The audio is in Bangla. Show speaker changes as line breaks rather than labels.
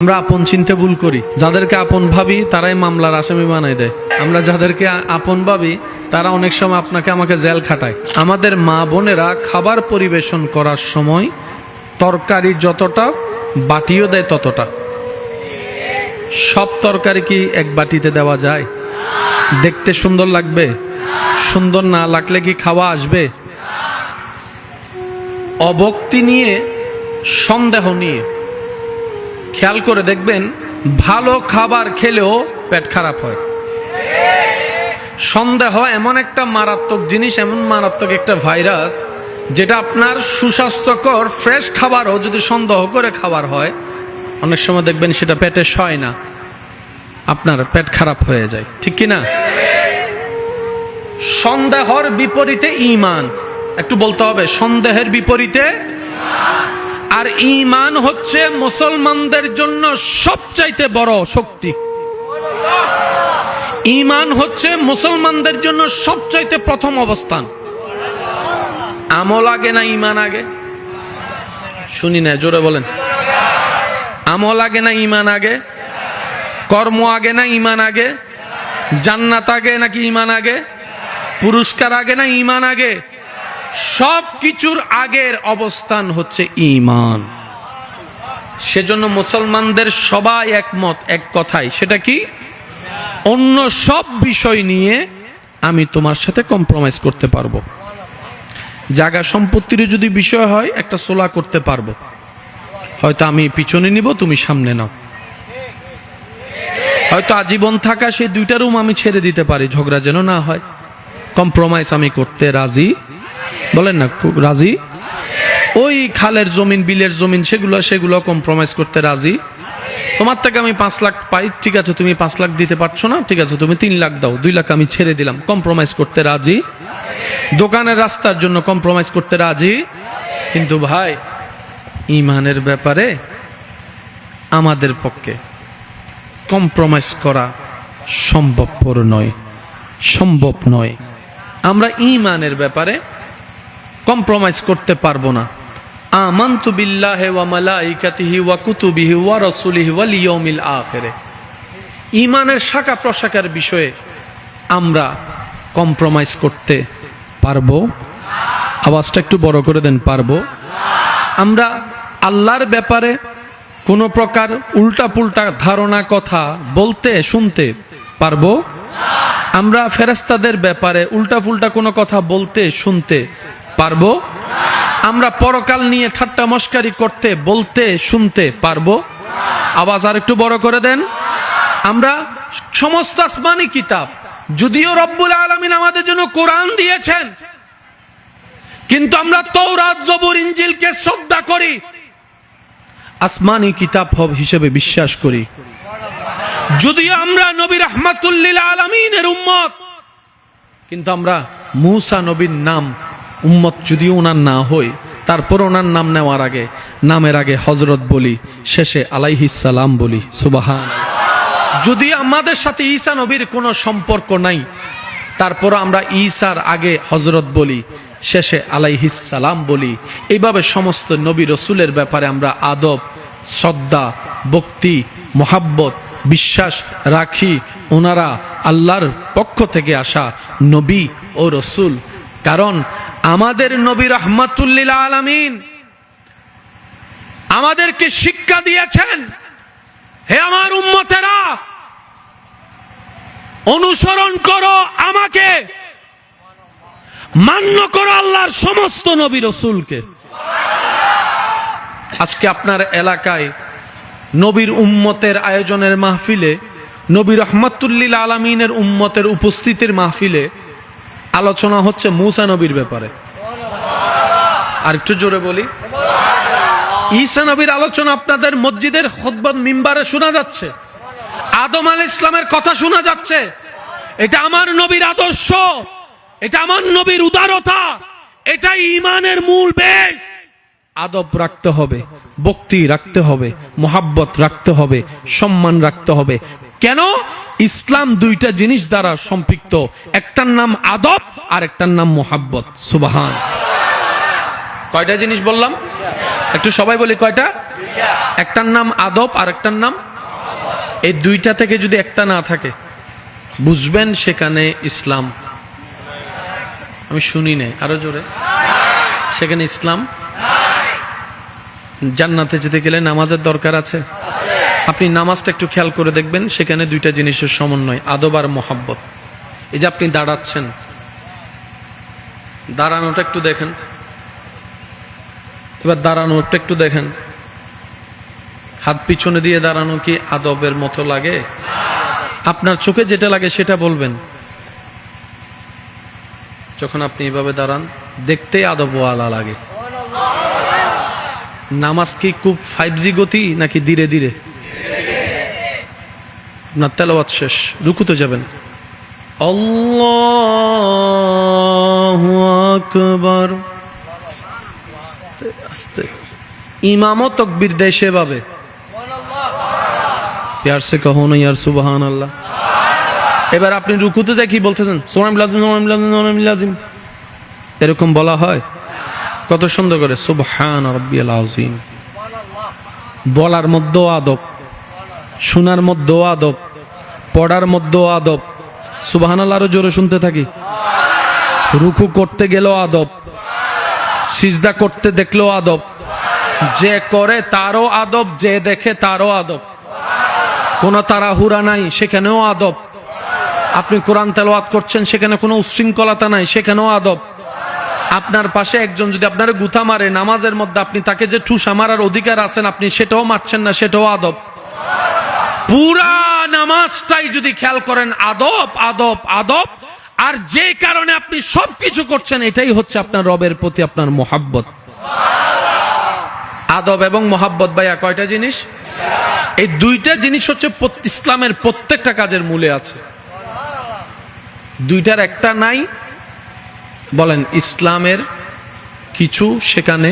আমরা আপন চিনতে ভুল করি। যাদেরকে আপন ভাবি তারাই মামলার আসামি বানাই দেয়। আমরা যাদেরকে আপন ভাবি তারা অনেক সময় আপনাকে আমাকে জেল খাটায়। আমাদের মা বোনেরা খাবার পরিবেশন করার সময় তরকারি যতটা বাটিও দেয় ততটা। সব তরকারি কি এক বাটিতে দেওয়া যায়? দেখতে সুন্দর লাগবে? সুন্দর না লাগলে কি খাওয়া আসবে? অভক্তি নিয়ে, সন্দেহ নিয়ে খেয়াল করে দেখবেন, ভালো খাবার খেলেও পেট খারাপ হয়। সন্দেহ এমন একটা মারাত্মক জিনিস, এমন মারাত্মক একটা ভাইরাস, যেটা আপনার সুস্বাস্থ্যকর ফ্রেশ খাবারও যদি সন্দেহ করে খাবার হয়, অনেক সময় দেখবেন সেটা পেটে সয় না, আপনার পেট খারাপ হয়ে যায়। ঠিক কি না? সন্দেহের বিপরীতে ঈমান। একটু বলতে হবে, সন্দেহের বিপরীতে। আর ঈমান হচ্ছে মুসলমানদের জন্য সবচাইতে বড় শক্তি। ঈমান হচ্ছে মুসলমানদের জন্য সবচাইতে প্রথম অবস্থান। আমল আগে না ঈমান আগে? শুনি না, জোরে বলেন। আমল আগে না ঈমান আগে? কর্ম আগে না ঈমান আগে? জান্নাত আগে নাকি ঈমান আগে? পুরস্কার আগে না ঈমান আগে? সব কিছুর আগের অবস্থান হচ্ছে ঈমান। সেজন্য মুসলমানদের সবাই একমত এক কথাই, সেটা কি? অন্য সব বিষয় নিয়ে আমি তোমার সাথে কম্প্রোমাইজ করতে পারবো। জায়গা সম্পত্তির যদি বিষয় হয়, একটা সোলা করতে পারবো, হয়তো আমি পিছনে নিব, তুমি সামনে নাও। হয়তো আজীবন থাকা সেই দুইটা রুম আমি ছেড়ে দিতে পারি, ঝগড়া যেন না হয়। কম্প্রোমাইজ আমি করতে রাজি। বলেন না রাজি? ওই খালের জমিন, বিলের জমিন, সেগুলো কম্প্রোমাইজ করতে রাজি। তোমার থেকে আমি 5 লাখ পাই, ঠিক আছে, তুমি 5 লাখ দিতে পারছো না, ঠিক আছে, তুমি 3 লাখ দাও, 2 লাখ আমি ছেড়ে দিলাম। কম্প্রোমাইজ করতে রাজি। দোকানের রাস্তার জন্য কম্প্রোমাইজ করতে রাজি। কিন্তু ভাই, ঈমানের ব্যাপারে আমাদের পক্ষে কম্প্রোমাইজ করা সম্ভবপর নয়, সম্ভব নয়। আমরা ঈমানের ব্যাপারে কম্প্রোমাইজ করতে পারবো না। আমানতু বিল্লাহি ওয়া মালাইকাতিহি ওয়া কুতুবিহি ওয়া রাসূলিহি ওয়াল ইয়াউমিল আখির। ঈমানের শাখা প্রশাখার বিষয়ে আমরা কম্প্রোমাইজ করতে পারবো? আওয়াজটা একটু বড় করে দেন, পারবো? আমরা আল্লাহর ব্যাপারে কোনো প্রকার উল্টাপুল্টা ধারণা কথা বলতে শুনতে পারবো? আমরা ফেরেশতাদের ব্যাপারে উল্টাপুল্টা কোনো কথা বলতে শুনতে পারবো? আমরা পরকাল নিয়ে ঠাট্টা মস্কারি করতে বলতে শুনতে পারবো? আওয়াজ আর একটু বড় করে দেন। আমরা সমস্ত আসমানি কিতাব, যদিও রব্বুল আলামিন আমাদের জন্য কোরআন দিয়েছেন, কিন্তু আমরা তাওরাত, জবুর, ইনজিলকে শ্রদ্ধা করি, আসমানি কিতাব হিসেবে বিশ্বাস করি। যদিও আমরা নবী রাহমাতুল লিল আলামিনের উম্মত, কিন্তু আমরা মূসা নবীর নাম উম্মত যদিও ওনার না হই, তারপর ওনার নাম নেওয়ার আগে, নামের আগে হযরত বলি, শেষে আলাইহিস সালাম বলি। সুবহানাল্লাহ। যদি আমাদের সাথে ঈসা নবীর কোনো সম্পর্ক নাই, তারপর আমরা ঈসার আগে হযরত বলি, শেষে আলাইহিস সালাম বলি। এইভাবে সমস্ত নবী রাসূলের ব্যাপারে আমরা আদব, শ্রদ্ধা, ভক্তি, মোহাব্বত, বিশ্বাস রাখি। ওনারা আল্লাহর পক্ষ থেকে আসা নবী ও রাসূল। কারণ আমাদের নবী রাহমাতুল লিল আলামিন আমাদেরকে শিক্ষা দিয়েছেন, হে আমার উম্মতেরা, অনুসরণ করো আমাকে, মান্য করো আল্লাহর সমস্ত নবী রাসূলকে। আজকে আপনার এলাকায় নবীর উম্মতের আয়োজনের মাহফিলে, নবী রাহমাতুল লিল আলামিনের উম্মতের উপস্থিতির মাহফিলে আলোচনা হচ্ছে মূসা নবীর ব্যাপারে। আর একটু জোরে বলি, ঈসা নবীর আলোচনা আপনাদের মসজিদের খুতবা মিম্বারে শোনা যাচ্ছে, আদম আলাইহিস সালামের কথা শোনা যাচ্ছে। এটা আমার নবীর আদর্শ, এটা আমার নবীর উদারতা, এটা ঈমানের মূল বেশ। আদব রাখতে হবে, ভক্তি রাখতে হবে, মোহাব্বত রাখতে হবে, সম্মান রাখতে হবে। কেন? ইসলাম দুইটা জিনিস দ্বারা সম্পৃক্ত, একটার নাম আদব আর একটার নাম মোহাব্বত। সুবহান। কয়টা জিনিস বললাম? একটু সবাই বলি কয়টা? একটার নাম আদব আর একটার নাম, এই দুইটা থেকে যদি একটা না থাকে বুঝবেন সেখানে ইসলাম, আমি শুনি নাই আরো জোরে, সেখানে ইসলাম। জান্নাতে যেতে গেলে নামাজের দরকার আছে। আপনি নামাজটা একটু খেয়াল করে দেখবেন, সেখানে দুইটা জিনিসের সমন্বয়, আদব আর মোহাব্বত। এই যে আপনি দাঁড়াচ্ছেন, দাঁড়ানোটা একটু দেখেন, এবার দাঁড়ানোটা একটু দেখেন, হাত পিছনে দিয়ে দাঁড়ানো কি আদবের মতো লাগে? আপনার চোখে যেটা লাগে সেটা বলবেন। যখন আপনি এভাবে দাঁড়ান, দেখতে আদবওয়ালা লাগে। নামাজ কি খুব 5G গতি নাকি ধীরে ধীরে? আপনার তেলাওয়াত শেষ, রুকুতে যাবেন, আল্লাহু আকবার, আস্তে আস্তে, ইমামও তাকবীর দেয় সেভাবে, প্যার সে কহো না ইয়ার সুবহানাল্লাহ। এবার আপনি রুকুতে যাই কি বলতেছেন? সুবহানাল্লাহ, এরকম বলা হয়? কত সুন্দর করে সুবহান রাব্বিয়াল আযীম। বলার মধ্যেও আদব, শোনার মধ্যেও আদব, পড়ার মধ্যেও আদব। সুবহানাল্লাহ আরো জোরে শুনতে থাকি। রুকু করতে গেলেও আদব, সিজদা করতে দেখলেও আদব, যে করে তারও আদব, যে দেখে তারও আদব। কোনো তাড়াহুড়া নাই, সেখানেও আদব। আপনি কোরআন তেলাওয়াত করছেন, সেখানে কোনো উচ্ছৃঙ্খলতা নাই, সেখানেও আদব। আপনার পাশে একজন যদি আপনার গুথা মারে নামাজের মধ্যে, আপনি তাকে যে ঠুসা মারার অধিকার আছেন, আপনি সেটাও মারছেন না, সেটাও আদব। পুরা নামাজটাই যদি খেয়াল করেন, আদব আদব আদব। আর যে কারণে আপনি সবকিছু করছেন, এটাই হচ্ছে আপনার রবের প্রতি আপনার মোহাব্বত। আদব এবং মোহাব্বত ভাইয়া কয়টা জিনিস? এই দুইটা জিনিস হচ্ছে ইসলামের প্রত্যেকটা কাজের মূলে আছে। দুইটার একটা নাই, বলেন ইসলামের কিছু সেখানে